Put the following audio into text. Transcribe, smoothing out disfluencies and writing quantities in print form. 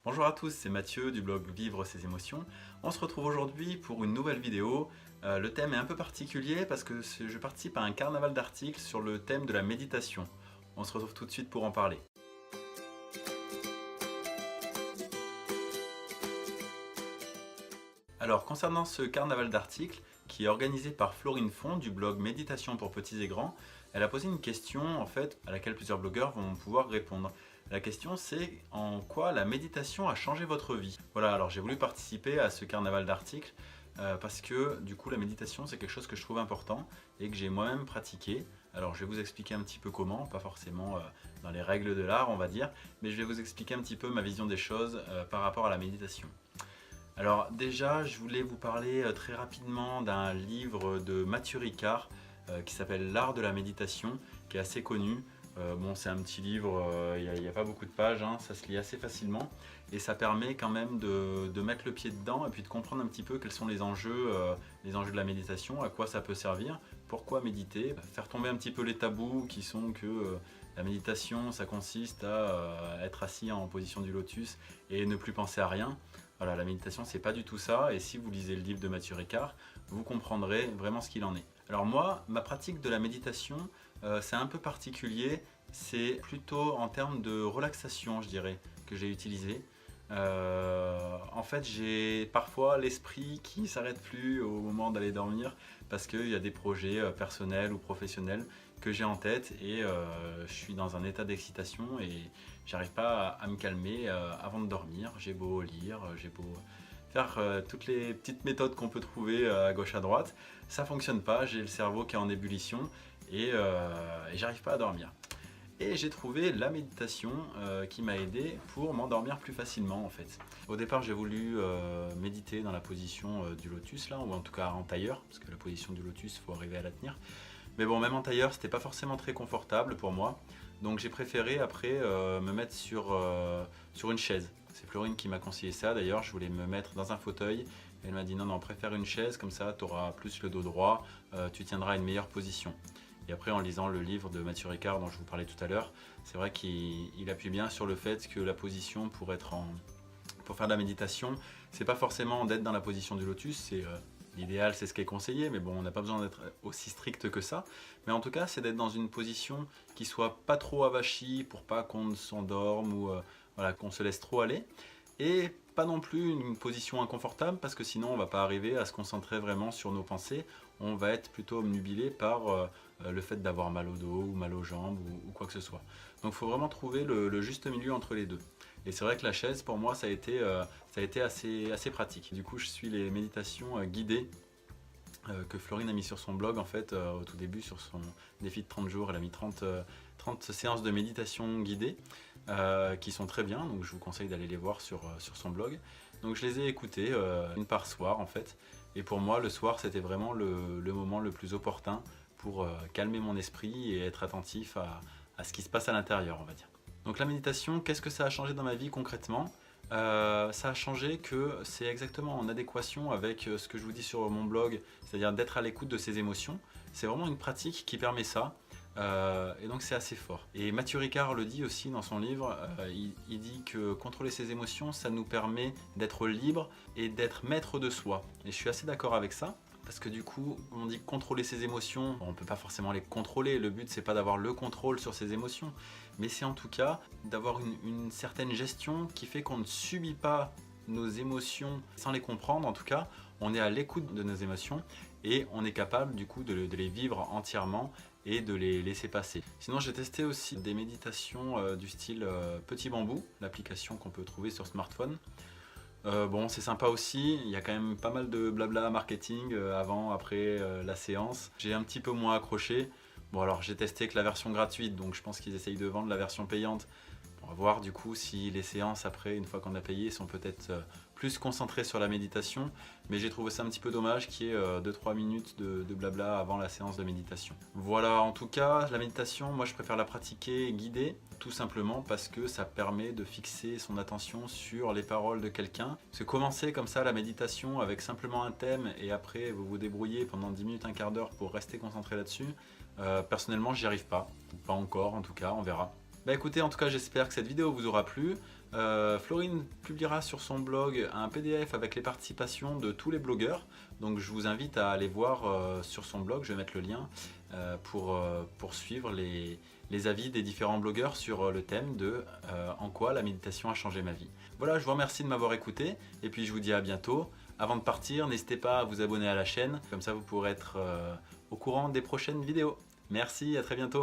Bonjour à tous, c'est Mathieu du blog Vivre ses émotions. On se retrouve aujourd'hui pour une nouvelle vidéo. Le thème est un peu particulier parce que je participe à un carnaval d'articles sur le thème de la méditation. On se retrouve tout de suite pour en parler. Alors concernant ce carnaval d'articles qui est organisé par Florine Font du blog Méditation pour petits et grands, elle a posé une question en fait à laquelle plusieurs blogueurs vont pouvoir répondre. La question c'est en quoi la méditation a changé votre vie. Voilà, alors j'ai voulu participer à ce carnaval d'articles parce que du coup la méditation c'est quelque chose que je trouve important et que j'ai moi-même pratiqué. Alors je vais vous expliquer un petit peu comment, pas forcément dans les règles de l'art on va dire, mais je vais vous expliquer un petit peu ma vision des choses par rapport à la méditation. Alors déjà, je voulais vous parler très rapidement d'un livre de Matthieu Ricard qui s'appelle L'art de la méditation, qui est assez connu. Bon, c'est un petit livre, il n'y a pas beaucoup de pages, hein, ça se lit assez facilement et ça permet quand même de mettre le pied dedans et puis de comprendre un petit peu quels sont les enjeux de la méditation, à quoi ça peut servir, pourquoi méditer, faire tomber un petit peu les tabous qui sont que la méditation ça consiste à être assis en position du lotus et ne plus penser à rien. Voilà, la méditation c'est pas du tout ça et si vous lisez le livre de Matthieu Ricard, vous comprendrez vraiment ce qu'il en est. Alors moi, ma pratique de la méditation, c'est un peu particulier, c'est plutôt en termes de relaxation je dirais que j'ai utilisé. En fait j'ai parfois l'esprit qui ne s'arrête plus au moment d'aller dormir parce qu'il y a des projets personnels ou professionnels que j'ai en tête et je suis dans un état d'excitation et j'arrive pas à me calmer avant de dormir. J'ai beau lire, j'ai beau faire toutes les petites méthodes qu'on peut trouver à gauche à droite, ça fonctionne pas, j'ai le cerveau qui est en ébullition et j'arrive pas à dormir. Et j'ai trouvé la méditation qui m'a aidé pour m'endormir plus facilement en fait. Au départ j'ai voulu méditer dans la position du lotus là, ou en tout cas en tailleur, parce que la position du lotus il faut arriver à la tenir. Mais bon, même en tailleur c'était pas forcément très confortable pour moi, donc j'ai préféré après me mettre sur une chaise. C'est Florine qui m'a conseillé ça d'ailleurs, je voulais me mettre dans un fauteuil. Elle m'a dit non, préfère une chaise, comme ça tu auras plus le dos droit, tu tiendras une meilleure position. Et après en lisant le livre de Matthieu Ricard dont je vous parlais tout à l'heure, c'est vrai qu'il appuie bien sur le fait que la position pour faire de la méditation, c'est pas forcément d'être dans la position du lotus, l'idéal c'est ce qui est conseillé, mais bon on n'a pas besoin d'être aussi strict que ça. Mais en tout cas c'est d'être dans une position qui soit pas trop avachie pour pas qu'on s'endorme ou voilà, qu'on se laisse trop aller. Et pas non plus une position inconfortable parce que sinon on va pas arriver à se concentrer vraiment sur nos pensées, on va être plutôt obnubilé par le fait d'avoir mal au dos ou mal aux jambes ou quoi que ce soit. Donc il faut vraiment trouver le juste milieu entre les deux. Et c'est vrai que la chaise pour moi ça a été assez pratique. Du coup je suis les méditations guidées que Florine a mis sur son blog en fait au tout début sur son défi de 30 jours. Elle a mis 30 séances de méditation guidées qui sont très bien, donc je vous conseille d'aller les voir sur son blog. Donc je les ai écoutées une par soir en fait, et pour moi le soir c'était vraiment le moment le plus opportun pour calmer mon esprit et être attentif à ce qui se passe à l'intérieur on va dire. Donc la méditation, qu'est-ce que ça a changé dans ma vie concrètement? Ça a changé que c'est exactement en adéquation avec ce que je vous dis sur mon blog, c'est-à-dire d'être à l'écoute de ses émotions. C'est vraiment une pratique qui permet ça. Et donc c'est assez fort. Et Matthieu Ricard le dit aussi dans son livre, il dit que contrôler ses émotions, ça nous permet d'être libre et d'être maître de soi. Et je suis assez d'accord avec ça. Parce que du coup, on dit contrôler ses émotions, on ne peut pas forcément les contrôler, le but c'est pas d'avoir le contrôle sur ses émotions, mais c'est en tout cas d'avoir une certaine gestion qui fait qu'on ne subit pas nos émotions sans les comprendre. En tout cas, on est à l'écoute de nos émotions et on est capable du coup de les vivre entièrement et de les laisser passer. Sinon j'ai testé aussi des méditations du style Petit Bambou, l'application qu'on peut trouver sur smartphone. Bon c'est sympa aussi, il y a quand même pas mal de blabla marketing avant, après la séance. J'ai un petit peu moins accroché. Bon alors j'ai testé que la version gratuite, donc je pense qu'ils essayent de vendre la version payante. On va voir du coup si les séances après, une fois qu'on a payé, sont peut-être plus concentrées sur la méditation. Mais j'ai trouvé ça un petit peu dommage qu'il y ait 2-3 minutes de blabla avant la séance de méditation. Voilà, en tout cas, la méditation, moi je préfère la pratiquer guidée, tout simplement parce que ça permet de fixer son attention sur les paroles de quelqu'un. Parce que commencer comme ça la méditation avec simplement un thème et après vous vous débrouillez pendant 10 minutes, un quart d'heure pour rester concentré là-dessus, personnellement j'y arrive pas. Pas encore en tout cas, on verra. Bah écoutez, en tout cas j'espère que cette vidéo vous aura plu. Florine publiera sur son blog un PDF avec les participations de tous les blogueurs. Donc je vous invite à aller voir sur son blog, je vais mettre le lien pour suivre les avis des différents blogueurs sur le thème de en quoi la méditation a changé ma vie. Voilà, je vous remercie de m'avoir écouté et puis je vous dis à bientôt. Avant de partir, n'hésitez pas à vous abonner à la chaîne, comme ça vous pourrez être au courant des prochaines vidéos. Merci, à très bientôt.